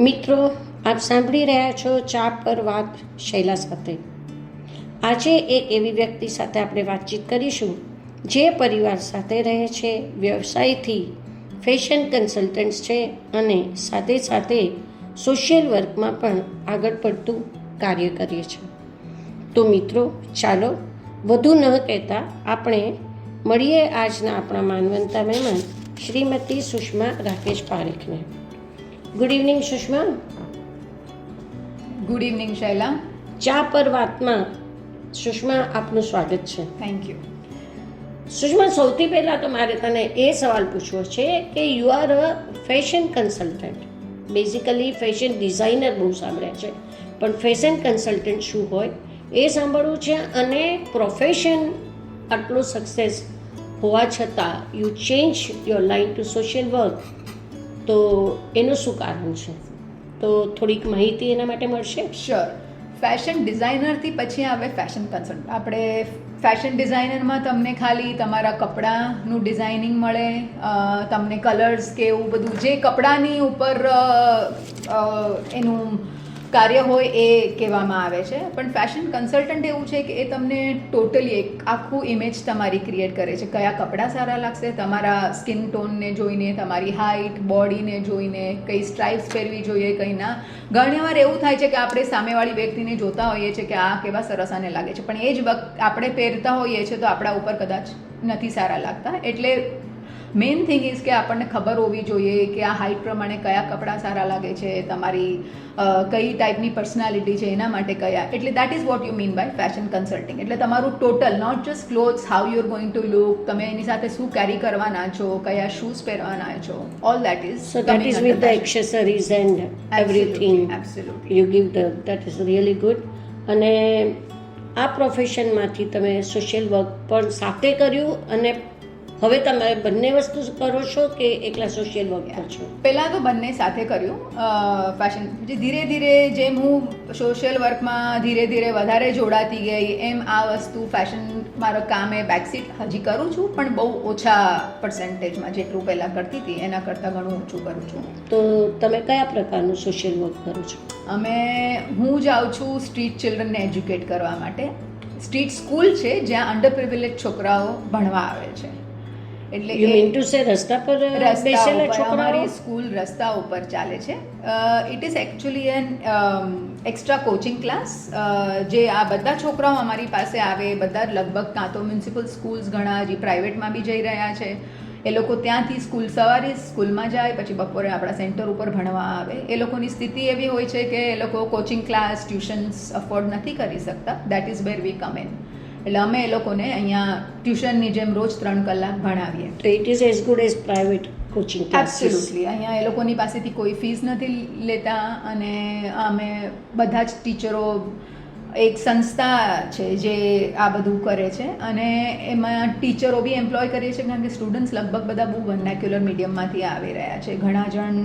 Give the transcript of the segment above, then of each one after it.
મિત્રો, આપ સાંભળી રહ્યા છો ચા પર વાત શૈલા સાથે. આજે એક એવી વ્યક્તિ સાથે આપણે વાતચીત કરીશું જે પરિવાર સાથે રહે છે, વ્યવસાયથી ફેશન કન્સલ્ટન્ટ્સ છે અને સાથે સાથે સોશિયલ વર્કમાં પણ આગળ પડતું કાર્ય કરીએ છે. તો મિત્રો, ચાલો વધુ ન કહેતા આપણે મળીએ આજના આપણા માનવંતા મહેમાન શ્રીમતી સુષ્મા રાકેશ પારેખને. Good evening Sushma. Good evening Shaila. ચા પર વાતમાં સુષ્મા, આપનું સ્વાગત છે. Thank you. સુષ્મા, સૌથી પહેલાં તો મારે તને એ સવાલ પૂછવો છે કે you are a fashion consultant. Basically fashion designer બહુ સાંભળ્યા છે, પણ ફેશન કન્સલ્ટન્ટ શું હોય એ સાંભળવું છે. અને પ્રોફેશન આટલું સક્સેસ હોવા છતાં you change your line to social work, તો એનું શું કારણ છે? તો થોડીક માહિતી એના માટે મળશે? શ્યોર. ફેશન ડિઝાઇનરથી પછી આવે ફેશન કન્સલ્ટન્ટ. આપણે ફેશન ડિઝાઇનરમાં તમને ખાલી તમારા કપડાનું ડિઝાઇનિંગ મળે, તમને કલર્સ કે એવું બધું જે કપડાની ઉપર એનું કાર્ય હોય એ કહેવામાં આવે છે. પણ ફેશન કન્સલ્ટન્ટ એવું છે કે એ તમને ટોટલી એક આખું ઇમેજ તમારી ક્રિએટ કરે છે. કયા કપડાં સારા લાગશે તમારા સ્કિન ટોનને જોઈને, તમારી હાઇટ, બોડીને જોઈને, કઈ સ્ટ્રાઇપ્સ પહેરવી જોઈએ, કઈ ના. ઘણીવાર એવું થાય છે કે આપણે સામેવાળી વ્યક્તિને જોતા હોઈએ છીએ કે આ કેવા સરસ આને લાગે છે, પણ એ જ વખત આપણે પહેરતા હોઈએ છીએ તો આપણા ઉપર કદાચ નથી સારા લાગતા. એટલે મેઇન થિંગ ઇઝ કે આપણને ખબર હોવી જોઈએ કે આ હાઇટ પ્રમાણે કયા કપડાં સારા લાગે છે, તમારી કઈ ટાઈપની પર્સનાલિટી છે એના માટે કયા. એટલે that is what you mean by fashion consulting. એટલે તમારું total, not just clothes, how you are going to look, તમે એની સાથે શું કેરી કરવાના છો, કયા શૂઝ પહેરવાના છો, all that is. So that is with the accessories and everything. Absolutely. You give that is really good. અને આ પ્રોફેશનમાંથી તમે સોશિયલ વર્ક પણ સાથે કર્યું, અને હવે તમે બંને વસ્તુ કરો છો કે એકલા સોશિયલ વર્ક કરો છો? પહેલાં તો બંને સાથે કર્યું. ફેશન ધીરે ધીરે જેમ હું સોશિયલ વર્કમાં ધીરે ધીરે વધારે જોડાતી ગઈ, એમ આ વસ્તુ ફેશન મારો કામ એ બેકસીટ હજી કરું છું, પણ બહુ ઓછા પર્સન્ટેજમાં. જેટલું પહેલાં કરતી હતી એના કરતાં ઘણું ઓછું કરું છું. તો તમે કયા પ્રકારનું સોશિયલ વર્ક કરો છો? હું જાઉં છું સ્ટ્રીટ ચિલ્ડ્રનને એજ્યુકેટ કરવા માટે. સ્ટ્રીટ સ્કૂલ છે જ્યાં અંડર પ્રિવિલેજ છોકરાઓ ભણવા આવે છે. એટલે યુ મીન ટુ સે રસ્તા પર બેસેલા છોકરાઓ? અમારી સ્કૂલ રસ્તા ઉપર ચાલે છે. It is actually N extra coaching class. જે આ બધા છોકરાઓ અમારી પાસે આવે, બધા લગભગ કાં તો મ્યુનિસિપલ સ્કૂલ્સ, ઘણા હજી પ્રાઇવેટમાં બી જઈ રહ્યા છે. એ લોકો ત્યાંથી સવારે સ્કૂલમાં જાય, પછી બપોરે આપણા સેન્ટર ઉપર ભણવા આવે. એ લોકોની સ્થિતિ એવી હોય છે કે એ લોકો કોચિંગ ક્લાસ, ટ્યુશન્સ અફોર્ડ નથી કરી શકતા. That is where we come in. એટલે અમે એ લોકોને અહીંયા ટ્યુશનની જેમ રોજ 3 કલાક ભણાવીએ. તો it is as good as private coaching classes. Absolutely. અહીંયા એ લોકોની પાસેથી કોઈ ફીસ નથી લેતા, અને અમે બધા જ ટીચરો, એક સંસ્થા છે જે આ બધું કરે છે, અને એમાં ટીચરો બી એમ્પ્લોય કરીએ છીએ, કારણ કે સ્ટુડન્ટ્સ લગભગ બધા બહુ વર્નાક્યુલર મીડિયમમાંથી આવી રહ્યા છે. ઘણા જણ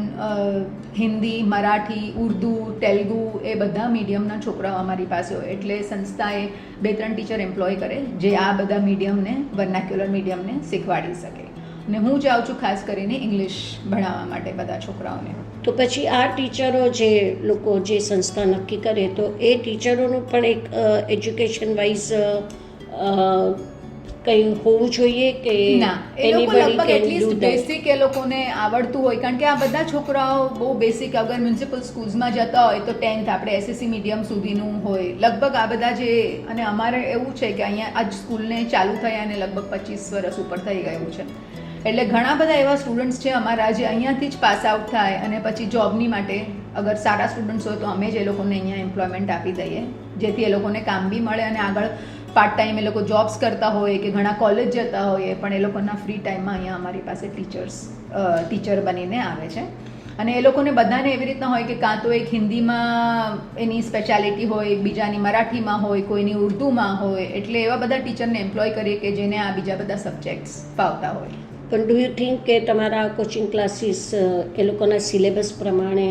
હિન્દી, મરાઠી, ઉર્દુ, તેલુગુ એ બધા મીડિયમના છોકરાઓ અમારી પાસે હોય. એટલે સંસ્થાએ 2-3 ટીચર એમ્પ્લોય કરે જે આ બધા મીડિયમને, વર્નાક્યુલર મીડિયમને શીખવાડી શકે. અને હું જાઉં છું ખાસ કરીને ઇંગ્લિશ ભણાવવા માટે બધા છોકરાઓને. તો પછી આ ટીચરો, જે લોકો, જે સંસ્થા નક્કી કરે, તો એ ટીચરોનું પણ એક એજ્યુકેશન વાઇઝ કંઈ હોવું જોઈએ કે ના, એ લોકો લગભગ એટલીસ્ટ બેસિક એ લોકોને આવડતું હોય, કારણ કે આ બધા છોકરાઓ બહુ બેસિક, અગર મ્યુનિસિપલ સ્કૂલ્સમાં જતા હોય તો 10th આપણે SSC મીડિયમ સુધીનું હોય લગભગ આ બધા. જે અને અમારે એવું છે કે અહીંયા આજ સ્કૂલને ચાલુ થયા અને લગભગ 25 વર્ષ ઉપર થઈ ગયું છે. એટલે ઘણા બધા એવા સ્ટુડન્ટ્સ છે અમારા જે અહીંયાથી જ પાસ આઉટ થાય, અને પછી જોબની માટે અગર સારા સ્ટુડન્ટ્સ હોય તો અમે જ એ લોકોને અહીંયા એમ્પ્લોયમેન્ટ આપી દઈએ, જેથી એ લોકોને કામ બી મળે અને આગળ પાર્ટ ટાઈમ એ લોકો જોબ્સ કરતા હોય કે ઘણા કોલેજ જતા હોય, પણ એ લોકોના ફ્રી ટાઈમમાં અહીંયા અમારી પાસે ટીચર બનીને આવે છે. અને એ લોકોને બધાને એવી રીતના હોય કે કાં તો એક હિન્દીમાં એની સ્પેશિયાલિટી હોય, બીજાની મરાઠીમાં હોય, કોઈની ઉર્દુમાં હોય. એટલે એવા બધા ટીચરને એમ્પ્લોય કરીએ કે જેને આ બીજા બધા સબ્જેક્ટ્સ ફાવતા હોય. પણ ડુ યુ થિંક કે તમારા કોચિંગ ક્લાસીસ એ લોકોના સિલેબસ પ્રમાણે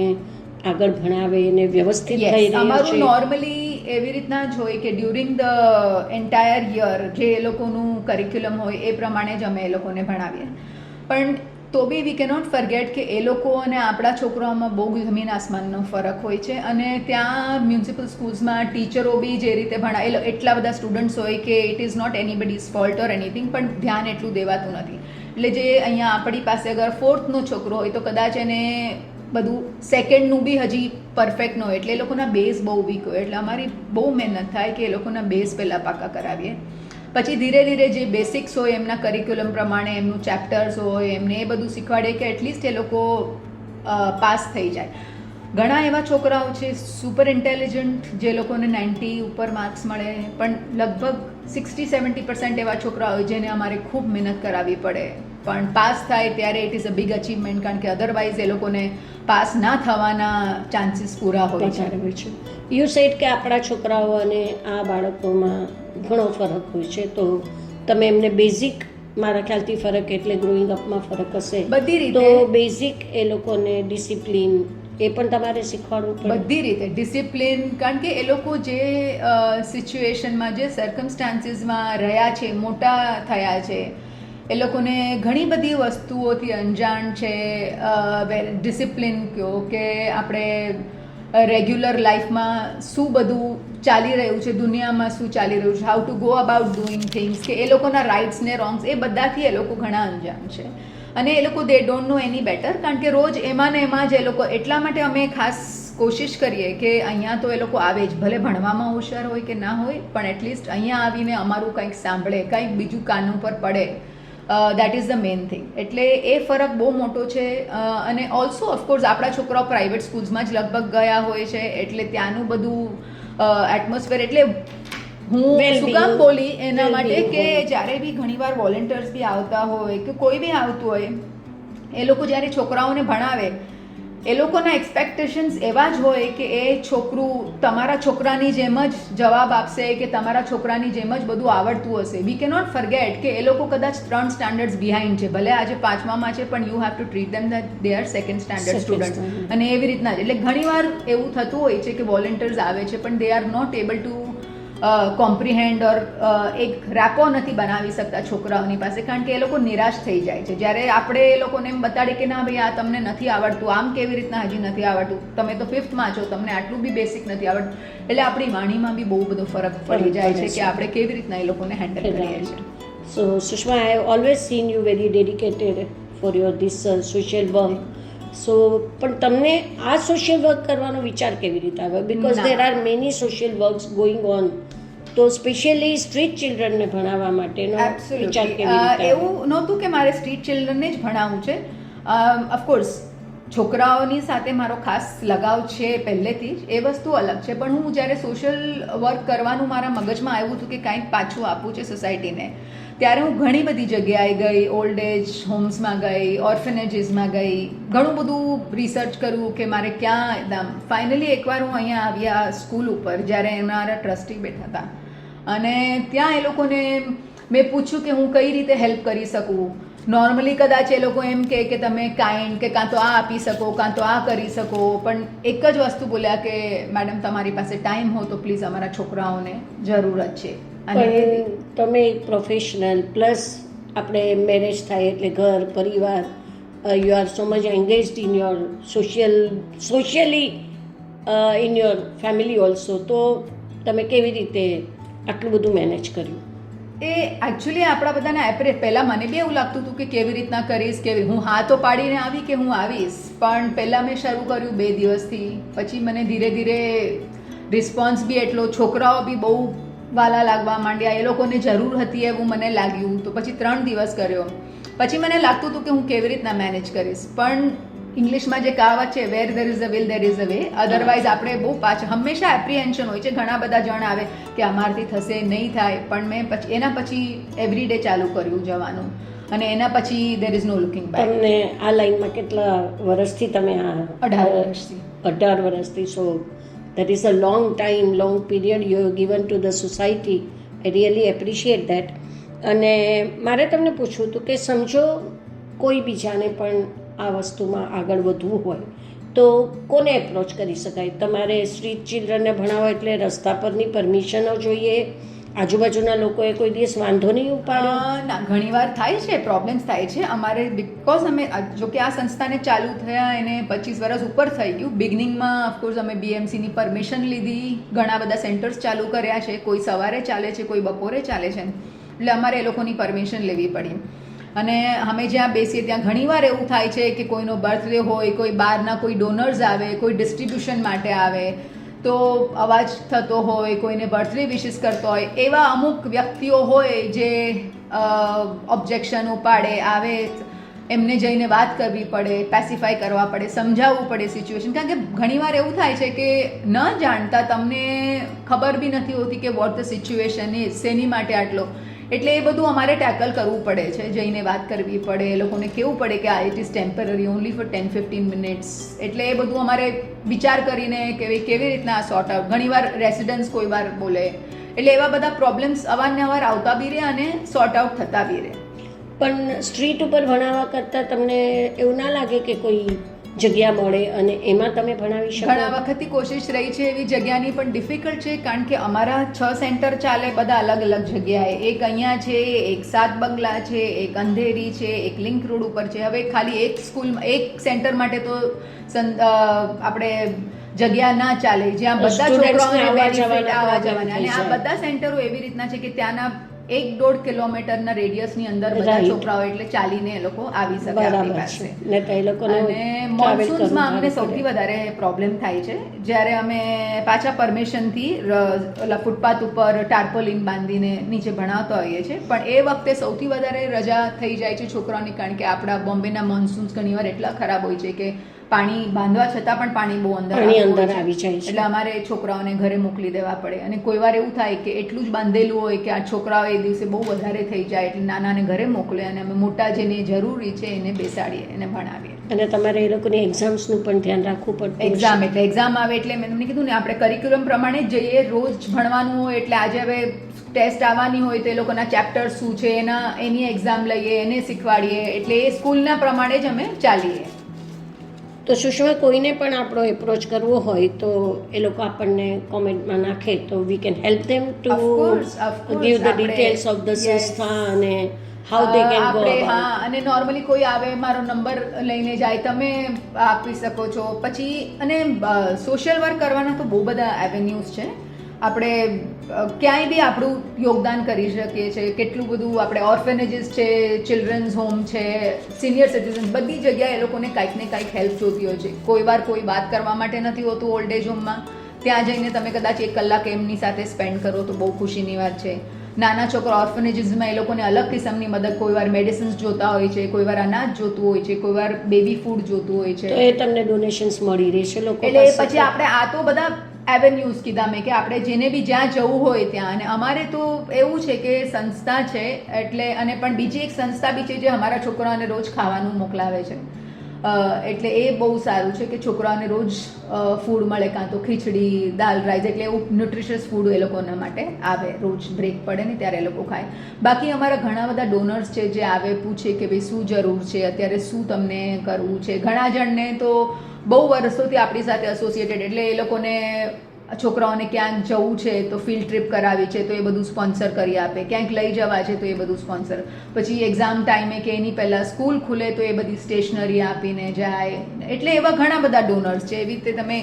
આગળ ભણાવે અને વ્યવસ્થિત થઈ રહ્યું છે? અમારું નોર્મલી એવી રીતના જ હોય કે ડ્યુરિંગ ધ એન્ટાયર યર જે એ લોકોનું કરિક્યુલમ હોય એ પ્રમાણે જ અમે એ લોકોને ભણાવીએ. પણ તો બી વી કેનોટ ફરગેટ કે એ લોકો અને આપણા છોકરાઓમાં બહુ જમીન આસમાનનો ફરક હોય છે. અને ત્યાં મ્યુનિસિપલ સ્કૂલ્સમાં ટીચરો બી જે રીતે ભણાવે, એટલા બધા સ્ટુડન્ટ્સ હોય કે it is not anybody's fault or anything, પણ ધ્યાન એટલું દેવાતું નથી. એટલે જે અહીંયા આપણી પાસે અગર 4th છોકરો હોય તો કદાચ એને બધું સેકન્ડનું બી હજી પરફેક્ટ ન હોય, એટલે એ લોકોના બેઝ બહુ વીક હોય. એટલે અમારી બહુ મહેનત થાય કે એ લોકોના બેઝ પહેલાં પાકા કરાવીએ, પછી ધીરે ધીરે જે બેસિક્સ હોય એમના કરિક્યુલમ પ્રમાણે એમનું ચેપ્ટર્સ હોય એમને એ બધું શીખવાડે કે એટલીસ્ટ એ લોકો પાસ થઈ જાય. ઘણા એવા છોકરાઓ છે સુપર ઇન્ટેલિજન્ટ જે લોકોને 90 ઉપર માર્ક્સ મળે, પણ લગભગ 60-70% એવા છોકરાઓ હોય જેને અમારે ખૂબ મહેનત કરાવવી પડે, પણ પાસ થાય ત્યારે it is a big achievement, કારણ કે અધરવાઇઝ એ લોકોને પાસ ના થવાના ચાન્સીસ પૂરા હોય છે. યુ સેડ કે આપણા છોકરાઓ અને આ બાળકોમાં ઘણો ફરક હોય છે, તો તમે એમને બેઝિક, મારા ખ્યાલથી ફરક એટલે ગ્રોઈંગ અપમાં ફરક હશે બધી રીતે, તો બેઝિક એ લોકોને ડિસિપ્લિન એ પણ તમારે શીખવાડવું પડે બધી રીતે ડિસિપ્લિન, કારણ કે એ લોકો જે સિચ્યુએશનમાં જે સર્કમસ્ટાન્સીસમાં રહ્યા છે, મોટા થયા છે, એ લોકોને ઘણી બધી વસ્તુઓથી અંજાણ છે. ડિસિપ્લિન કહો કે આપણે રેગ્યુલર લાઈફમાં શું બધું ચાલી રહ્યું છે, દુનિયામાં શું ચાલી રહ્યું છે, how to go about doing things, કે એ લોકોના રાઇટ્સ ને રોંગ્સ એ બધાથી એ લોકો ઘણા અંજાણ છે. અને એ લોકો દે ડોન્ટ નો એની બેટર, કારણ કે રોજ એમાં ને એમાં જ એ લોકો, એટલા માટે અમે ખાસ કોશિશ કરીએ કે અહીંયા તો એ લોકો આવે જ, ભલે ભણવામાં હોશિયાર હોય કે ના હોય, પણ એટલીસ્ટ અહીંયા આવીને અમારું કંઈક સાંભળે, કંઈક બીજું કાન ઉપર પડે. That is the main thing. એટલે એ ફરક બહુ મોટો છે. અને ઓલ્સો ઓફકોર્સ આપણા છોકરાઓ પ્રાઇવેટ સ્કૂલ્સમાં જ લગભગ ગયા હોય છે, એટલે ત્યાંનું બધું એટમોસ્ફિયર, એટલે હું શું કામ બોલી એના માટે કે જ્યારે બી ઘણીવાર વોલેન્ટિયર્સ બી આવતા હોય કે કોઈ બી આવતું હોય, એ લોકો જ્યારે છોકરાઓને ભણાવે, એ લોકોના એક્સપેક્ટેશન્સ એવા જ હોય કે એ છોકરું તમારા છોકરાની જેમ જ જવાબ આપશે, કે તમારા છોકરાની જેમ જ બધું આવડતું હશે. વી કેનોટ ફરગેટ કે એ લોકો કદાચ 3 સ્ટાન્ડર્ડ્સ બિહાઇન્ડ છે, ભલે આજે 5મામાં છે, પણ you have to treat them that they are second standard students. અને એવી રીતના જ, એટલે ઘણીવાર એવું થતું હોય છે કે વોલેન્ટિયર્સ આવે છે, પણ they are not able to comprehend or એક રેપો નથી બનાવી શકતા છોકરાઓની પાસે, કારણ કે એ લોકો નિરાશ થઈ જાય છે. જ્યારે આપણે એ લોકોને એમ બતાડીએ કે ના ભાઈ આ તમને નથી આવડતું, આમ કેવી રીતના હજી નથી આવડતું, તમે તો 5thમાં છો, તમને આટલું બી બેસિક નથી આવડતું, એટલે આપણી વાણીમાં બી બહુ બધો ફરક પડી જાય છે કે આપણે કેવી રીતના એ લોકોને હેન્ડલ કરીએ છીએ. So Sushma, I have always seen you very dedicated for your this social work. So પણ તમને આ સોશિયલ વર્ક કરવાનો વિચાર કેવી રીતે આવ્યો? Because there are many social works going on, તો સ્પેશિયલી સ્ટ્રીટ ચિલ્ડ્રનને ભણાવવા માટેનો વિચાર કેવી રીતે? એવું નહોતું કે મારે સ્ટ્રીટ ચિલ્ડ્રનને જ ભણાવવું છે. ઓફકોર્સ છોકરાઓની સાથે મારો ખાસ લગાવ છે પહેલેથી જ, એ વસ્તુ અલગ છે, પણ હું જ્યારે સોશિયલ વર્ક કરવાનું મારા મગજમાં આવ્યું હતું કે કાંઈક પાછું આપવું છે સોસાયટીને, ત્યારે હું ઘણી બધી જગ્યાએ ગઈ, ઓલ્ડ એજ હોમ્સમાં ગઈ, ઓર્ફનેજીસમાં ગઈ, ઘણું બધું રિસર્ચ કર્યું કે મારે ક્યાં એકદમ. ફાઇનલી એકવાર હું અહીંયા આવ્યા સ્કૂલ ઉપર, જ્યારે અમારા ટ્રસ્ટી બેઠા હતા, અને ત્યાં એ લોકોને મેં પૂછ્યું કે હું કઈ રીતે હેલ્પ કરી શકું. નોર્મલી કદાચ એ લોકો એમ કહે કે તમે કાઇન્ડ, કે કાં તો આ આપી શકો, કાં તો આ કરી શકો, પણ એક જ વસ્તુ બોલ્યા કે મેડમ તમારી પાસે ટાઈમ હોય તો પ્લીઝ અમારા છોકરાઓને જરૂરત છે. અને તમે એક પ્રોફેશનલ પ્લસ આપણે મેરેજ થાય એટલે ઘર પરિવાર, you are so much engaged in your socially in your family also, તો તમે કેવી રીતે આટલું બધું મેનેજ કર્યું? એ એકચ્યુઅલી આપણા બધાને પહેલાં મને બી એવું લાગતું હતું કે કેવી રીતના કરીશ, કેવી હું હા તો પાડીને આવી કે હું આવીશ, પણ પહેલાં મેં શરૂ કર્યું 2 દિવસથી, પછી મને ધીરે ધીરે રિસ્પોન્સ બી એટલો, છોકરાઓ બી બહુ વાલા લાગવા માંડ્યા, એ લોકોને જરૂર હતી એવું મને લાગ્યું, તો પછી 3 દિવસ કર્યો. પછી મને લાગતું હતું કે હું કેવી રીતના મેનેજ કરીશ, પણ ઇંગ્લિશમાં જે કહાવત છે, where there is a will there is a way. Otherwise આપણે બહુ હંમેશા એપ્રિહેન્શન હોય છે, ઘણા બધા જણ આવે કે અમારથી થશે નહીં થાય, પણ મેં પછી એના પછી એવરી ડે ચાલુ કર્યું જવાનું, અને એના પછી there is no looking back. તમને આ લાઈનમાં કેટલા વર્ષથી તમે? 18 વર્ષથી. 18 વર્ષથી. સો that is a long time, long period you have given to the society. I really appreciate that. અને મારે તમને પૂછવું હતું કે સમજો કોઈ બીજાને પણ આ વસ્તુમાં આગળ વધવું હોય તો કોને એપ્રોચ કરી શકાય? તમારે સ્ટ્રીટ ચિલ્ડ્રનને ભણાવો એટલે રસ્તા પરની પરમિશનો જોઈએ, આજુબાજુના લોકોએ કોઈ દિવસ વાંધો નહીં ઉપાડ્યો? ના, ઘણીવાર થાય છે, પ્રોબ્લેમ્સ થાય છે અમારે, બિકોઝ અમે જો કે આ સંસ્થાને ચાલુ થયા એને 25 વર્ષ ઉપર થઈ ગયું. બિગનિંગમાં ઓફકોર્સ અમે બીએમસીની પરમિશન લીધી, ઘણા બધા સેન્ટર્સ ચાલુ કર્યા છે, કોઈ સવારે ચાલે છે, કોઈ બપોરે ચાલે છે, એટલે અમારે એ લોકોની પરમિશન લેવી પડી. અને અમે જ્યાં બેસીએ ત્યાં ઘણીવાર એવું થાય છે કે કોઈનો બર્થડે હોય, કોઈ બહારના કોઈ ડોનર્સ આવે, કોઈ ડિસ્ટ્રીબ્યુશન માટે આવે તો અવાજ થતો હોય, કોઈને બર્થડે વિશિસ કરતો હોય, એવા અમુક વ્યક્તિઓ હોય જે ઓબ્જેક્શન ઉપાડે આવે, એમને જઈને વાત કરવી પડે, પેસિફાઈ કરવા પડે, સમજાવવું પડે સિચ્યુએશન. કારણ કે ઘણીવાર એવું થાય છે કે ન જાણતા તમને ખબર બી નથી હોતી કે વોટ ધ સિચ્યુએશન ઇઝ, શેની માટે આટલો, એટલે એ બધું અમારે ટેકલ કરવું પડે છે, જઈને વાત કરવી પડે, એ લોકોને કહેવું પડે કે આ it is temporary, only for 10-15 minutes. એટલે એ બધું અમારે વિચાર કરીને કેવી રીતના સોર્ટ આઉટ. ઘણીવાર રેસિડન્ટ્સ કોઈ વાર બોલે, એટલે એવા બધા પ્રોબ્લેમ્સ અવારનવાર આવતા બી રહે અને સોર્ટ આઉટ થતા બી રહે. પણ સ્ટ્રીટ ઉપર ભણાવવા કરતાં તમને એવું ના લાગે કે કોઈ જગ્યા મળે અને એમાં તમે ભણાવી શકો? ઘણા વખતથી કોશિશ રહી છે એવી જગ્યાની, પણ ડિફિકલ્ટ છે કારણ કે અમારા 6 સેન્ટર ચાલે, બધા અલગ અલગ જગ્યાએ. એક અહીંયા છે, એક 7 બંગલા છે, એક અંધેરી છે, એક લિંક રોડ ઉપર છે. હવે ખાલી એક સ્કૂલમાં એક સેન્ટર માટે તો આપણે જગ્યા ના ચાલે જ્યાં બધા છોકરાઓને બેનિફિટ આવવા જવાના. અને આ બધા સેન્ટરો એવી રીતના છે કે ત્યાંના 1-1.5 કિલોમીટરના રેડિયસની અંદર બધા છોકરાઓ એટલે ચાલીને એ લોકો આવી શકે આપણી પાસે. અને મોન્સૂન્સમાં અમને સૌથી વધારે પ્રોબ્લેમ થાય છે જ્યારે અમે પાછા પરમિશનથી ફૂટપાથ ઉપર ટાર્પોલિન બાંધીને નીચે ભણાવતા હોઈએ છીએ, પણ એ વખતે સૌથી વધારે રજા થઈ જાય છે છોકરાઓની, કારણ કે આપણા બોમ્બેના મોન્સૂન્સ ઘણીવાર એટલા ખરાબ હોય છે કે પાણી બાંધવા છતાં પણ પાણી બહુ અંદર આવી જાય છે, એટલે અમારે છોકરાઓને ઘરે મોકલી દેવા પડે. અને કોઈ વાર એવું થાય કે એટલું જ બાંધેલું હોય કે આ છોકરાઓ એ દિવસે બહુ વધારે થઈ જાય, એટલે નાનાને ઘરે મોકલે અને અમે મોટા જેને જરૂરી છે એને બેસાડીએ, એને ભણાવીએ. અને તમારે એ લોકોની એક્ઝામ્સનું પણ ધ્યાન રાખવું પડે. એક્ઝામ આવે એટલે મેં તમને કીધું ને, આપણે કરિક્યુલમ પ્રમાણે જ જઈએ, રોજ ભણવાનું હોય. એટલે આજે હવે ટેસ્ટ આવવાની હોય તો એ લોકોના ચેપ્ટર્સ શું છે એની એક્ઝામ લઈએ, એને શીખવાડીએ, એટલે એ સ્કૂલના પ્રમાણે જ અમે ચાલીએ. તો સુષ્મા, કોઈને પણ આપણો એપ્રોચ કરવો હોય તો એ લોકો આપણને કોમેન્ટમાં નાખે તો we can help them to give the details of the સંસ્થા અને હાઉ દે કેન ગો. હા, અને નોર્મલી કોઈ આવે મારો નંબર લઈને જાય, તમે આપી શકો છો. પછી અને સોશિયલ વર્ક કરવાના તો બહુ બધા એવેન્યુઝ છે. આપણે ક્યાંય બી આપણું યોગદાન કરી શકીએ છીએ. કેટલું બધું આપણે ઓર્ફેનેજીસ છે, ચિલ્ડ્રન્સ હોમ છે, સિનિયર સિટીઝન્સ, બધી જગ્યાએ એ લોકોને કાંઈક ને કાંઈક હેલ્પ જોતી હોય છે. કોઈ વાર કોઈ વાત કરવા માટે નથી હોતું ઓલ્ડ એજ હોમમાં, ત્યાં જઈને તમે કદાચ 1 કલાક એમની સાથે સ્પેન્ડ કરો તો બહુ ખુશીની વાત છે. નાના છોકરા ઓર્ફનેજીસમાં એ લોકોને અલગ કિસ્મની મદદ, કોઈ વાર મેડિસિન્સ જોતા હોય છે, કોઈ વાર અનાજ જોતું હોય છે, કોઈ વાર બેબી ફૂડ જોતું હોય છે, તો એ તમને ડોનેશન્સ મળી રહેશે લોકો. એટલે પછી આપણે આ તો બધા એવેન્યુઝ કીધા મેં કે આપણે જેને બી જ્યાં જવું હોય ત્યાં. અને અમારે તો એવું છે કે સંસ્થા છે એટલે, અને પણ બીજી એક સંસ્થા બી છે જે અમારા છોકરાઓને રોજ ખાવાનું મોકલાવે છે, એટલે એ બહુ સારું છે કે છોકરાઓને રોજ ફૂડ મળે, કાં તો ખીચડી, દાલ, રાઈસ, એટલે એવું ન્યુટ્રિશિયસ ફૂડ એ લોકોના માટે આવે. રોજ બ્રેક પડે ને ત્યારે એ લોકો ખાય. બાકી અમારા ઘણા બધા ડોનર્સ છે જે આવે, પૂછે કે ભાઈ શું જરૂર છે, અત્યારે શું તમને કરવું છે. ઘણા જણને તો બહુ વર્ષોથી આપણી સાથે એસોસિએટેડ, એટલે એ લોકોને છોકરાઓને ક્યાંક જવું છે તો ફિલ્ડ ટ્રીપ કરાવી છે તો એ બધું સ્પોન્સર કરી આપે, ક્યાંક લઈ જવા છે તો એ બધું સ્પોન્સર. પછી એક્ઝામ ટાઈમે કે એની પહેલાં સ્કૂલ ખુલે તો એ બધી સ્ટેશનરી આપીને જાય. એટલે એવા ઘણા બધા ડોનર્સ છે. એવી રીતે તમે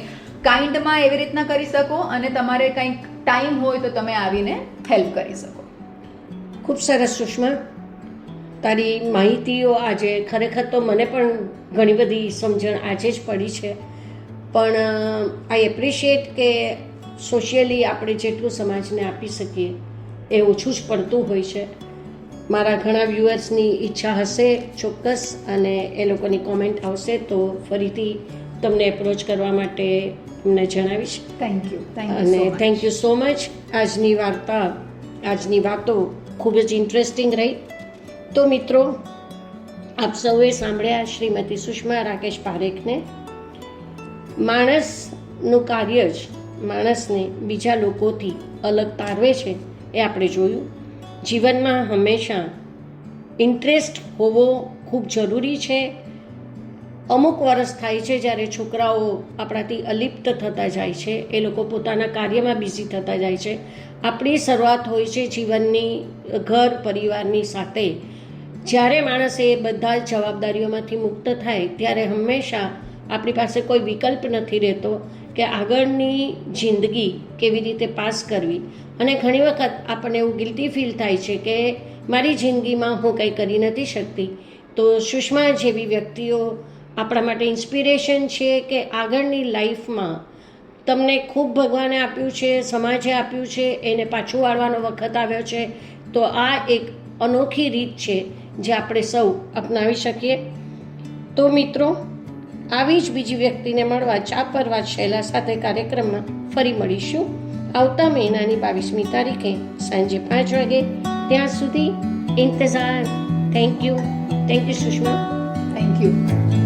કાઇન્ડમાં એવી રીતના કરી શકો, અને તમારે કંઈક ટાઈમ હોય તો તમે આવીને હેલ્પ કરી શકો. ખૂબ સરસ સુષ્મા, તારી માહિતીઓ આજે ખરેખર તો મને પણ ઘણી બધી સમજણ આજે જ પડી છે. પણ આઈ એપ્રિશિએટ કે સોશિયલી આપણે જેટલું સમાજને આપી શકીએ એ ઓછું જ પડતું હોય છે. મારા ઘણા વ્યુઅર્સની ઈચ્છા હશે ચોક્કસ, અને એ લોકોની કોમેન્ટ આવશે તો ફરીથી તમને એપ્રોચ કરવા માટે અમને જણાવીશ. Thank you. અને થેન્ક યુ સો મચ. આજની વાતો ખૂબ જ ઇન્ટરેસ્ટિંગ રહી. તો મિત્રો, આપ સૌએ સાંભળ્યા શ્રીમતી સુષ્મા રાકેશ પારેખને. માણસનું કાર્ય જ માણસને બીજા લોકોથી અલગ તારવે છે એ આપણે જોયું. જીવનમાં હંમેશા ઇન્ટરેસ્ટ હોવો ખૂબ જરૂરી છે. અમુક વર્ષ થાય છે જ્યારે છોકરાઓ આપણાથી અલિપ્ત થતા જાય છે, એ લોકો પોતાના કાર્યમાં બિઝી થતા જાય છે, આપણી શરૂઆત હોય છે જીવનની ઘર પરિવારની સાથે. જ્યારે માણસ એ બધા જ જવાબદારીઓમાંથી મુક્ત થાય ત્યારે હંમેશા આપણી પાસે કોઈ વિકલ્પ નથી રહેતો કે આગળની જિંદગી કેવી રીતે પાસ કરવી. અને ઘણી વખત આપણને એવું ગિલ્ટી ફીલ થાય છે કે મારી જિંદગીમાં હું કંઈ કરી નથી શકતી. તો સુષ્મા જેવી વ્યક્તિઓ આપણા માટે ઇન્સ્પિરેશન છે કે આગળની લાઈફમાં તમને ખૂબ ભગવાને આપ્યું છે, સમાજે આપ્યું છે, એને પાછું વાળવાનો વખત આવ્યો છે. તો આ એક અનોખી રીત છે જે આપણે સૌ અપનાવી શકીએ. તો મિત્રો, આવી જ બીજી વ્યક્તિને મળવા ચા પર વાત શૈલા સાથે કાર્યક્રમમાં ફરી મળીશું આવતા મહિનાની 22મી તારીખે સાંજે 5 વાગે. ત્યાં સુધી ઇંતજાર. Thank you Sushma. Thank you.